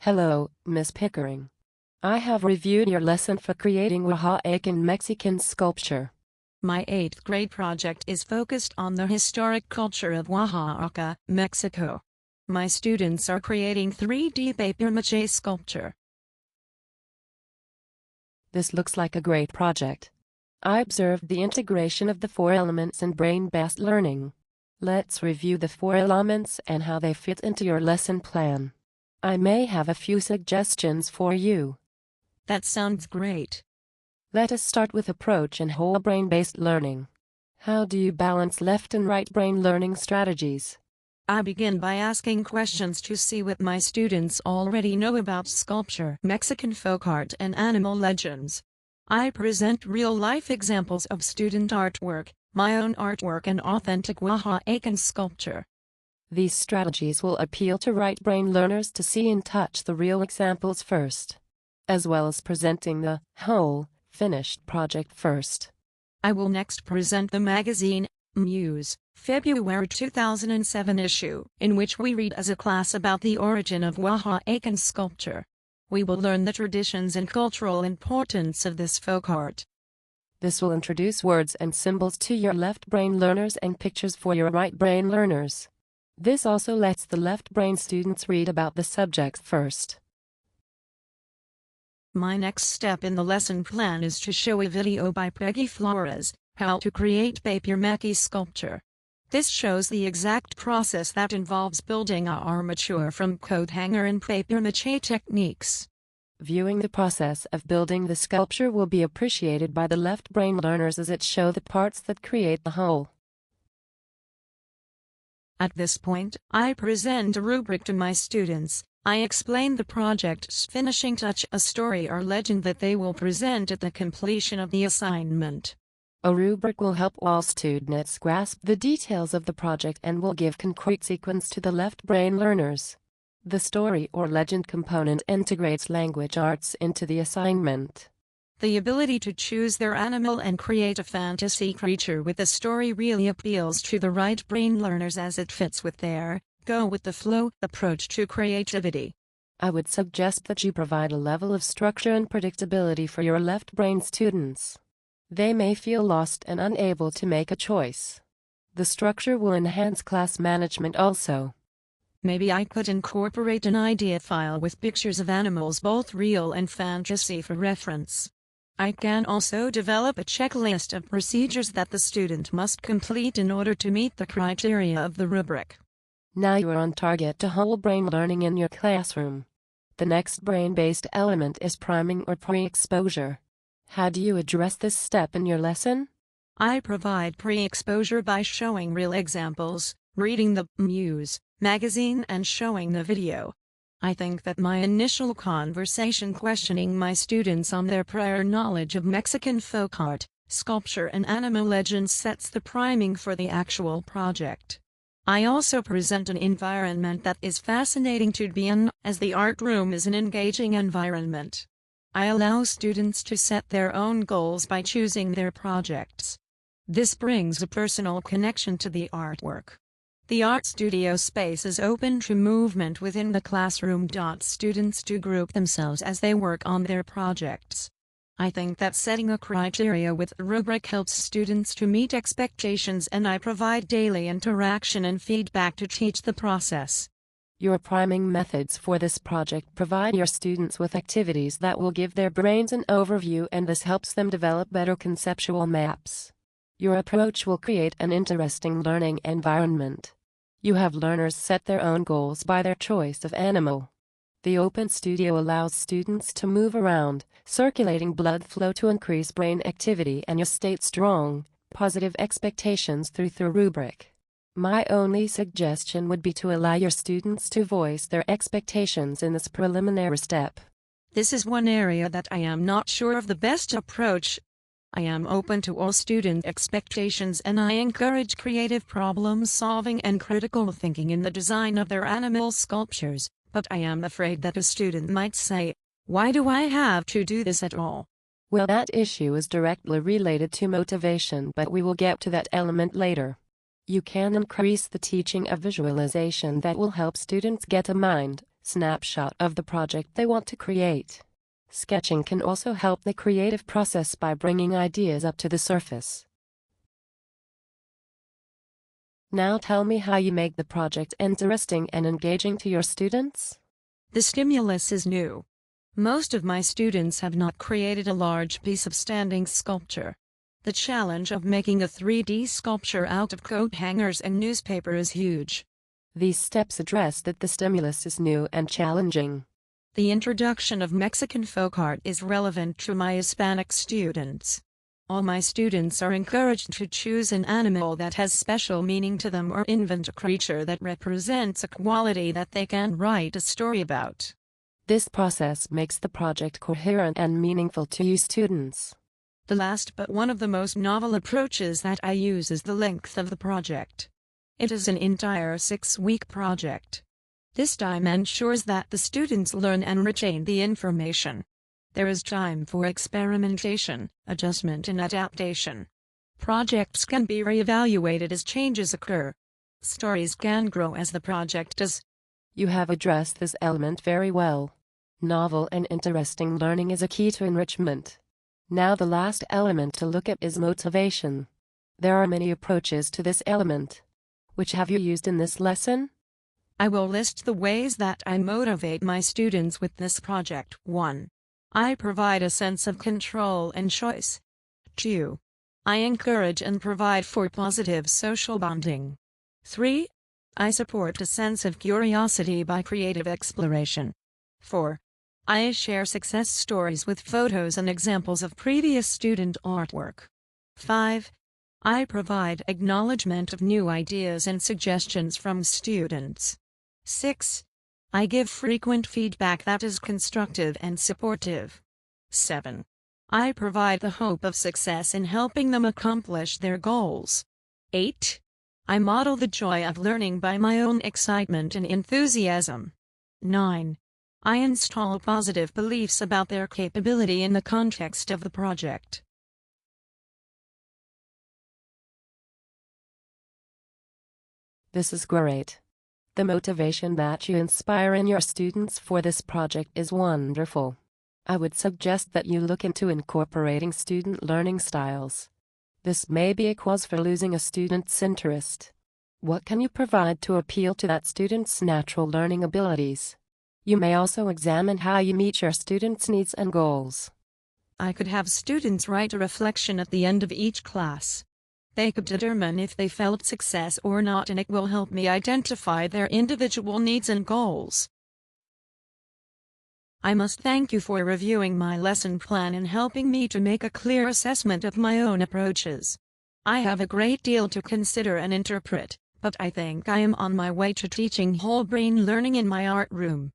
Hello, Miss Pickering. I have reviewed your lesson for creating Oaxacan Mexican sculpture. My 8th grade project is focused on the historic culture of Oaxaca, Mexico. My students are creating 3D papier-mâché sculpture. This looks like a great project. I observed the integration of the 4 elements in brain-based learning. Let's review the 4 elements and how they fit into your lesson plan. I may have a few suggestions for you. That sounds great. Let us start with approach and whole brain-based learning. How do you balance left and right brain learning strategies? I begin by asking questions to see what my students already know about sculpture, Mexican folk art, and animal legends. I present real-life examples of student artwork, my own artwork, and authentic Oaxacan sculpture. These strategies will appeal to right brain learners to see and touch the real examples first, as well as presenting the whole, finished project first. I will next present the magazine, Muse, February 2007 issue, in which we read as a class about the origin of Oaxacan sculpture. We will learn the traditions and cultural importance of this folk art. This will introduce words and symbols to your left brain learners and pictures for your right brain learners. This also lets the left brain students read about the subject first. My next step in the lesson plan is to show a video by Peggy Flores, how to create papier-mâché sculpture. This shows the exact process that involves building a armature from coat hanger and papier-mâché techniques. Viewing the process of building the sculpture will be appreciated by the left brain learners as it shows the parts that create the whole. At this point, I present a rubric to my students. I explain the project's finishing touch, a story or legend that they will present at the completion of the assignment. A rubric will help all students grasp the details of the project and will give concrete sequence to the left brain learners. The story or legend component integrates language arts into the assignment. The ability to choose their animal and create a fantasy creature with a story really appeals to the right brain learners as it fits with their go-with-the-flow approach to creativity. I would suggest that you provide a level of structure and predictability for your left brain students. They may feel lost and unable to make a choice. The structure will enhance class management also. Maybe I could incorporate an idea file with pictures of animals, both real and fantasy, for reference. I can also develop a checklist of procedures that the student must complete in order to meet the criteria of the rubric. Now you are on target to whole brain learning in your classroom. The next brain-based element is priming or pre-exposure. How do you address this step in your lesson? I provide pre-exposure by showing real examples, reading the Muse magazine, and showing the video. I think that my initial conversation questioning my students on their prior knowledge of Mexican folk art, sculpture, and animal legends sets the priming for the actual project. I also present an environment that is fascinating to be in, as the art room is an engaging environment. I allow students to set their own goals by choosing their projects. This brings a personal connection to the artwork. The art studio space is open to movement within the classroom. Students do group themselves as they work on their projects. I think that setting a criteria with a rubric helps students to meet expectations, and I provide daily interaction and feedback to teach the process. Your priming methods for this project provide your students with activities that will give their brains an overview, and this helps them develop better conceptual maps. Your approach will create an interesting learning environment. You have learners set their own goals by their choice of animal. The open studio allows students to move around, circulating blood flow to increase brain activity, and you state strong, positive expectations through the rubric. My only suggestion would be to allow your students to voice their expectations in this preliminary step. This is one area that I am not sure of the best approach. I am open to all student expectations, and I encourage creative problem solving and critical thinking in the design of their animal sculptures, but I am afraid that a student might say, "Why do I have to do this at all?" Well, that issue is directly related to motivation, but we will get to that element later. You can increase the teaching of visualization that will help students get a mind, snapshot of the project they want to create. Sketching can also help the creative process by bringing ideas up to the surface. Now tell me how you make the project interesting and engaging to your students. The stimulus is new. Most of my students have not created a large piece of standing sculpture. The challenge of making a 3D sculpture out of coat hangers and newspaper is huge. These steps address that the stimulus is new and challenging. The introduction of Mexican folk art is relevant to my Hispanic students. All my students are encouraged to choose an animal that has special meaning to them or invent a creature that represents a quality that they can write a story about. This process makes the project coherent and meaningful to you students. The last but one of the most novel approaches that I use is the length of the project. It is an entire 6-week project. This time ensures that the students learn and retain the information. There is time for experimentation, adjustment and adaptation. Projects can be reevaluated as changes occur. Stories can grow as the project does. You have addressed this element very well. Novel and interesting learning is a key to enrichment. Now the last element to look at is motivation. There are many approaches to this element. Which have you used in this lesson? I will list the ways that I motivate my students with this project. 1. I provide a sense of control and choice. 2. I encourage and provide for positive social bonding. 3. I support a sense of curiosity by creative exploration. 4. I share success stories with photos and examples of previous student artwork. 5. I provide acknowledgement of new ideas and suggestions from students. 6. I give frequent feedback that is constructive and supportive. 7. I provide the hope of success in helping them accomplish their goals. 8. I model the joy of learning by my own excitement and enthusiasm. 9. I install positive beliefs about their capability in the context of the project. This is great. The motivation that you inspire in your students for this project is wonderful. I would suggest that you look into incorporating student learning styles. This may be a cause for losing a student's interest. What can you provide to appeal to that student's natural learning abilities? You may also examine how you meet your students' needs and goals. I could have students write a reflection at the end of each class. They could determine if they felt success or not, and it will help me identify their individual needs and goals. I must thank you for reviewing my lesson plan and helping me to make a clear assessment of my own approaches. I have a great deal to consider and interpret, but I think I am on my way to teaching whole brain learning in my art room.